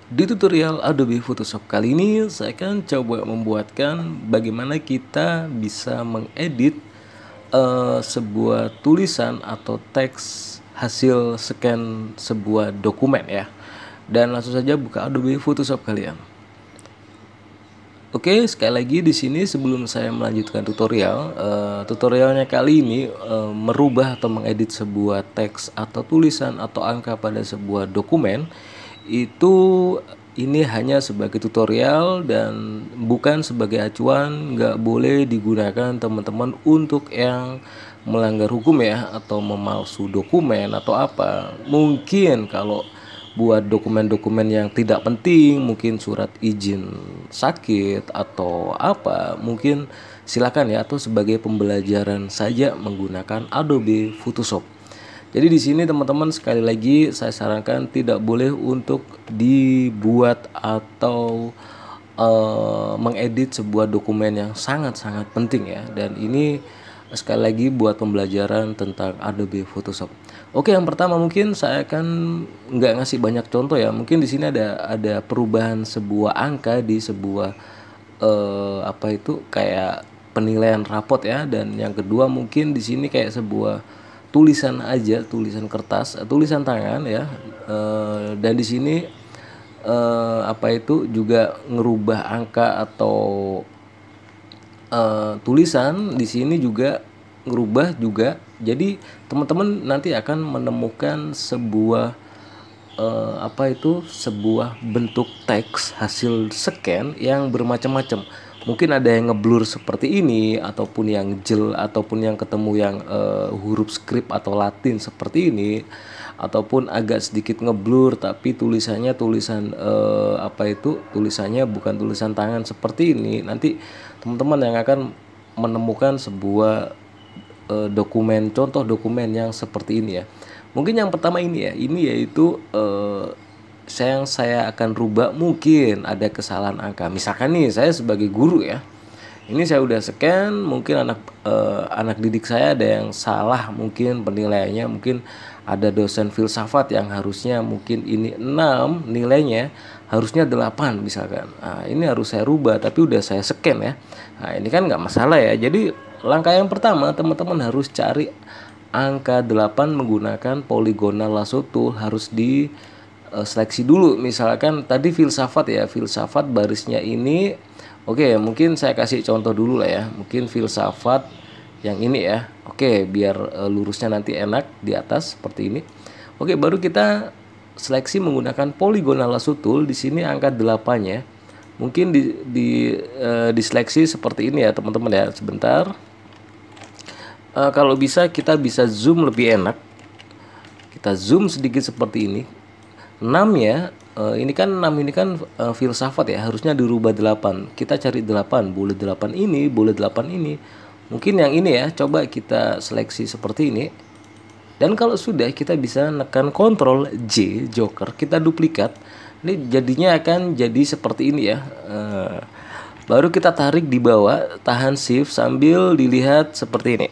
Di tutorial Adobe Photoshop kali ini saya akan coba membuatkan bagaimana kita bisa mengedit sebuah tulisan atau teks hasil scan sebuah dokumen ya. Dan langsung saja buka Adobe Photoshop kalian. Oke, sekali lagi di sini sebelum saya melanjutkan tutorialnya kali ini merubah atau mengedit sebuah teks atau tulisan atau angka pada sebuah dokumen itu ini hanya sebagai tutorial dan bukan sebagai acuan, nggak boleh digunakan teman-teman untuk yang melanggar hukum ya atau memalsu dokumen atau apa. Mungkin kalau buat dokumen-dokumen yang tidak penting, mungkin surat izin sakit atau apa, mungkin silakan ya, atau sebagai pembelajaran saja menggunakan Adobe Photoshop. Jadi di sini teman-teman sekali lagi saya sarankan tidak boleh untuk dibuat atau mengedit sebuah dokumen yang sangat-sangat penting ya. Dan ini sekali lagi buat pembelajaran tentang Adobe Photoshop. Oke, yang pertama mungkin saya akan nggak ngasih banyak contoh ya. Mungkin di sini ada perubahan sebuah angka di sebuah apa itu kayak penilaian rapot ya. Dan yang kedua mungkin di sini kayak sebuah tulisan aja, tulisan kertas, tulisan tangan ya. Dan di sini apa itu juga ngerubah angka atau tulisan di sini juga ngerubah juga. Jadi teman-teman nanti akan menemukan sebuah apa itu sebuah bentuk teks hasil scan yang bermacam-macam. Mungkin ada yang ngeblur seperti ini, ataupun yang jel, ataupun yang ketemu yang huruf script atau Latin seperti ini, ataupun agak sedikit ngeblur tapi tulisannya tulisan apa itu tulisannya bukan tulisan tangan seperti ini. Nanti teman-teman yang akan menemukan sebuah dokumen, contoh dokumen yang seperti ini ya. Mungkin yang pertama ini ya, ini yaitu saya akan rubah, mungkin ada kesalahan angka. Misalkan nih saya sebagai guru ya, ini saya udah scan, mungkin anak didik saya ada yang salah, mungkin penilaiannya, mungkin ada dosen filsafat yang harusnya mungkin ini 6 nilainya, harusnya 8 misalkan. Nah, ini harus saya rubah tapi udah saya scan ya. Nah, ini kan nggak masalah ya. Jadi langkah yang pertama teman-teman harus cari angka 8 menggunakan polygonal lasso tool, harus di seleksi dulu. Misalkan tadi filsafat ya, filsafat barisnya ini. Oke, mungkin saya kasih contoh dulu lah ya. Mungkin filsafat yang ini ya. Oke, biar lurusnya nanti enak di atas seperti ini. Oke, baru kita seleksi menggunakan polygonal lasso tool. Di sini angka 8-nya mungkin diseleksi seperti ini ya, teman-teman ya. Sebentar. Kalau bisa kita bisa zoom lebih enak. Kita zoom sedikit seperti ini. 6 ya, ini kan 6 ini kan filsafat ya, harusnya dirubah 8. Kita cari 8, boleh 8 ini, boleh 8 ini. Mungkin yang ini ya, coba kita seleksi seperti ini. Dan kalau sudah, kita bisa nekan Ctrl J, joker, kita duplikat. Ini jadinya akan jadi seperti ini ya. Baru kita tarik di bawah, tahan shift sambil dilihat seperti ini.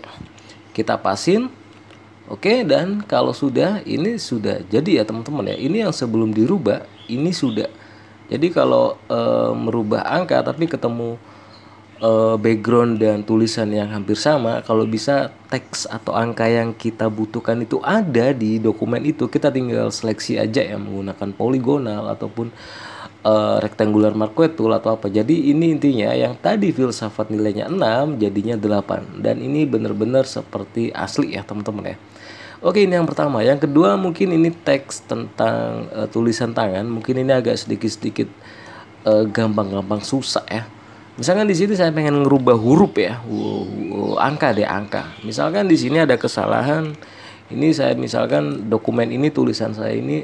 Kita pasin. Oke, dan kalau sudah, ini sudah jadi ya teman-teman ya. Ini yang sebelum dirubah, ini sudah. Jadi kalau merubah angka tapi ketemu background dan tulisan yang hampir sama, kalau bisa teks atau angka yang kita butuhkan itu ada di dokumen itu, kita tinggal seleksi aja ya menggunakan polygonal ataupun rectangular marquee tool atau apa. Jadi ini intinya yang tadi filsafat nilainya 6 jadinya 8, dan ini benar-benar seperti asli ya teman-teman ya. Oke, ini yang pertama. Yang kedua mungkin ini teks tentang tulisan tangan. Mungkin ini agak sedikit-sedikit gampang-gampang susah ya. Misalkan di sini saya pengen ngerubah huruf ya, angka deh, angka. Misalkan di sini ada kesalahan. Ini saya misalkan dokumen ini tulisan saya ini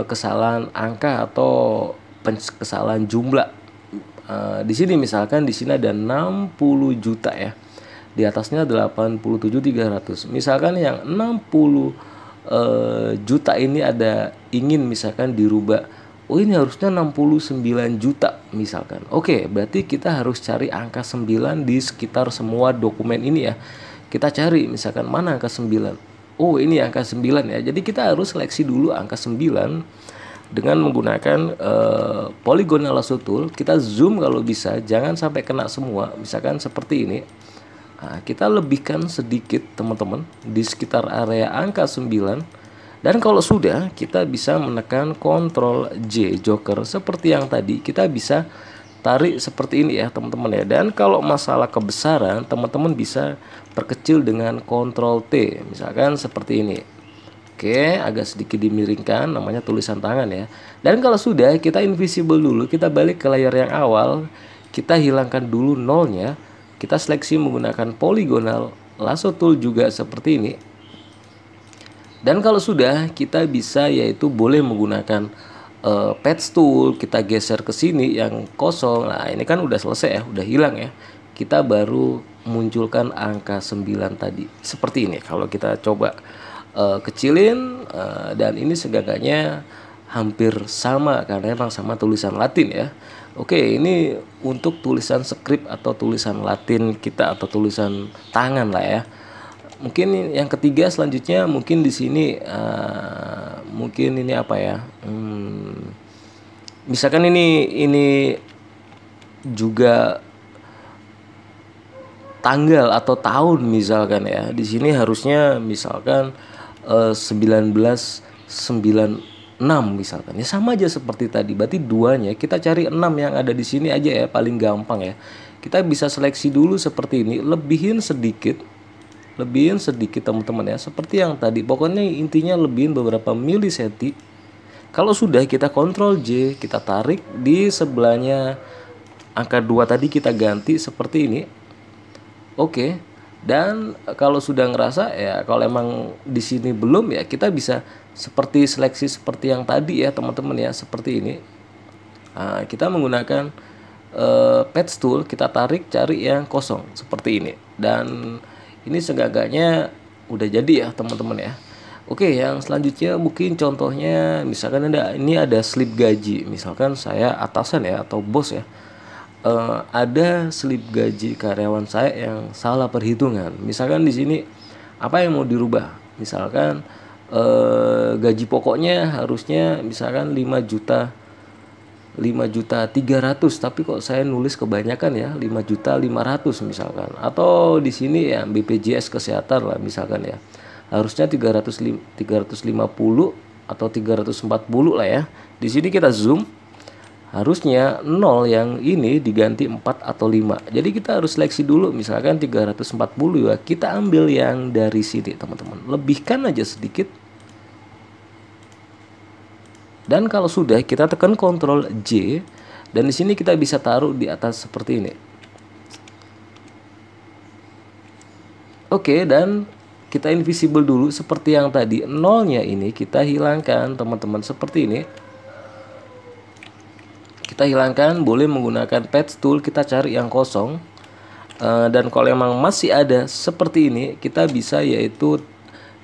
kesalahan angka atau kesalahan jumlah. Di sini misalkan di sini ada 60 juta ya. Di atasnya 87.300. Misalkan yang 60 juta ini ada ingin misalkan dirubah. Oh, ini harusnya 69 juta misalkan. Oke, berarti kita harus cari angka 9 di sekitar semua dokumen ini ya. Kita cari misalkan mana angka 9. Oh, ini angka 9 ya. Jadi kita harus seleksi dulu angka 9. dengan menggunakan polygonal lasso tool. Kita zoom kalau bisa, jangan sampai kena semua, misalkan seperti ini. Nah, kita lebihkan sedikit teman-teman di sekitar area angka 9, dan kalau sudah, kita bisa menekan Ctrl J joker seperti yang tadi. Kita bisa tarik seperti ini ya teman-teman ya. Dan kalau masalah kebesaran, teman-teman bisa perkecil dengan Ctrl T, misalkan seperti ini. Oke, agak sedikit dimiringkan, namanya tulisan tangan ya. Dan kalau sudah, kita invisible dulu, kita balik ke layar yang awal, kita hilangkan dulu nolnya, kita seleksi menggunakan polygonal lasso tool juga seperti ini. Dan kalau sudah, kita bisa yaitu boleh menggunakan patch tool, kita geser ke sini yang kosong. Nah, ini kan udah selesai ya, udah hilang ya. Kita baru munculkan angka 9 tadi. Seperti ini kalau kita coba kecilin, dan ini segaganya hampir sama karena emang sama tulisan Latin ya. Oke, ini untuk tulisan script atau tulisan Latin kita atau tulisan tangan lah ya. Mungkin yang ketiga selanjutnya mungkin di sini mungkin ini apa ya? Misalkan ini juga tanggal atau tahun misalkan ya. Di sini harusnya misalkan 1996 misalkan. Ya sama aja seperti tadi. Berarti duanya kita cari 6 yang ada di sini aja ya, paling gampang ya. Kita bisa seleksi dulu seperti ini, lebihin sedikit teman-teman ya, seperti yang tadi. Pokoknya intinya lebihin beberapa milisenti. Kalau sudah, kita Ctrl J, kita tarik di sebelahnya angka 2 tadi, kita ganti seperti ini. Oke. Dan kalau sudah ngerasa ya, kalau emang di sini belum ya, kita bisa seperti seleksi seperti yang tadi ya teman-teman ya, seperti ini. Nah, kita menggunakan patch tool, kita tarik cari yang kosong seperti ini. Dan ini segaganya udah jadi ya teman-teman ya. Oke, yang selanjutnya mungkin contohnya misalkan ini ada slip gaji. Misalkan saya atasan ya atau bos ya. Ada slip gaji karyawan saya yang salah perhitungan. Misalkan di sini apa yang mau dirubah? Misalkan gaji pokoknya harusnya misalkan 5.300.000, tapi kok saya nulis kebanyakan ya 5.500.000 misalkan. Atau di sini ya BPJS kesehatan lah misalkan ya. Harusnya 350 atau 340 lah ya. Di sini kita zoom. Harusnya 0 yang ini diganti 4 atau 5. Jadi kita harus seleksi dulu, misalkan 340 ya. Kita ambil yang dari sini teman-teman. Lebihkan aja sedikit. Dan kalau sudah, kita tekan Ctrl J, dan di sini kita bisa taruh di atas seperti ini. Oke, dan kita invisible dulu seperti yang tadi. Nolnya ini kita hilangkan teman-teman seperti ini. Kita hilangkan, boleh menggunakan patch tool, kita cari yang kosong. Dan kalau emang masih ada seperti ini, kita bisa yaitu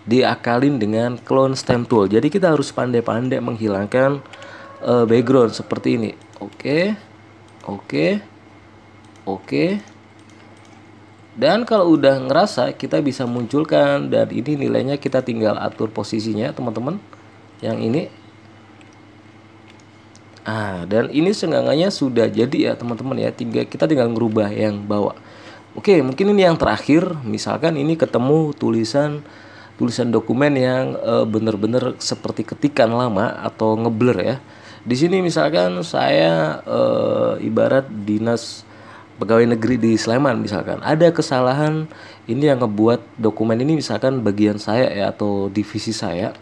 diakalin dengan clone stem tool. Jadi kita harus pandai-pandai menghilangkan background seperti ini. Oke. Dan kalau udah ngerasa, kita bisa munculkan, dan ini nilainya kita tinggal atur posisinya teman-teman. Yang ini. Dan ini senggangannya sudah jadi ya teman-teman ya. Kita tinggal ngerubah yang bawah. Oke, mungkin ini yang terakhir. Misalkan ini ketemu tulisan dokumen yang benar-benar seperti ketikan lama atau ngeblur ya. Di sini misalkan saya ibarat dinas pegawai negeri di Sleman misalkan. Ada kesalahan ini yang ngebuat dokumen ini misalkan bagian saya ya atau divisi saya.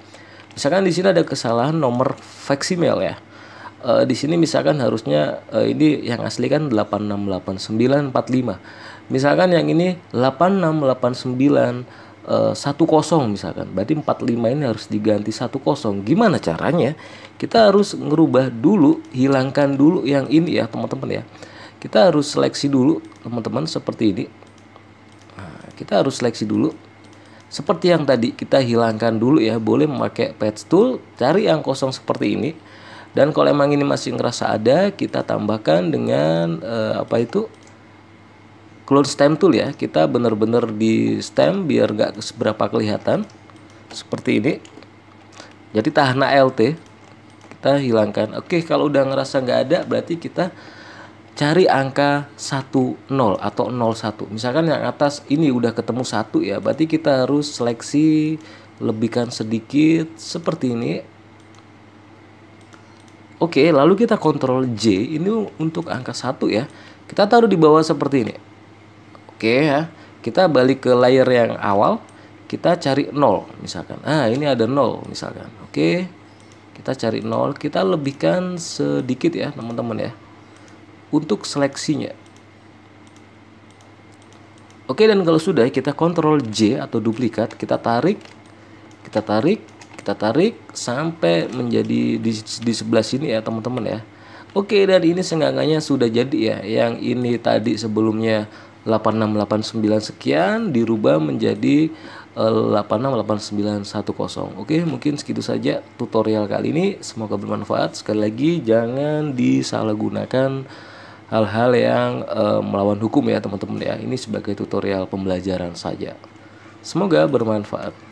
Misalkan di sini ada kesalahan nomor faksimil ya. Di sini misalkan harusnya ini yang asli kan 868945. Misalkan yang ini 868910 misalkan. Berarti 45 ini harus diganti 10. Gimana caranya? Kita harus ngerubah dulu, hilangkan dulu yang ini ya teman-teman ya. Kita harus seleksi dulu teman-teman seperti ini. Kita harus seleksi dulu. Seperti yang tadi kita hilangkan dulu ya. Boleh memakai patch tool, cari yang kosong seperti ini. Dan kalau emang ini masih ngerasa ada, kita tambahkan dengan clone stem tool ya. Kita benar-benar di stem biar gak seberapa kelihatan seperti ini. Jadi tahan ALT, kita hilangkan. Oke, kalau udah ngerasa nggak ada, berarti kita cari angka 10 atau 01. Misalkan yang atas ini udah ketemu 1 ya, berarti kita harus seleksi, lebihkan sedikit seperti ini. Oke, lalu kita kontrol J, ini untuk angka 1 ya. Kita taruh di bawah seperti ini. Oke ya, kita balik ke layer yang awal, kita cari 0 misalkan. Ini ada 0 misalkan. Oke, kita cari 0, kita lebihkan sedikit ya teman-teman ya, untuk seleksinya. Oke, dan kalau sudah, kita kontrol J atau duplikat, kita tarik sampai menjadi di sebelah sini ya teman-teman ya. Oke, dan ini seenggaknya sudah jadi ya. Yang ini tadi sebelumnya 8689 sekian dirubah menjadi 868910. Oke, mungkin segitu saja tutorial kali ini, semoga bermanfaat. Sekali lagi, jangan disalahgunakan hal-hal yang melawan hukum ya teman-teman ya. Ini sebagai tutorial pembelajaran saja. Semoga bermanfaat.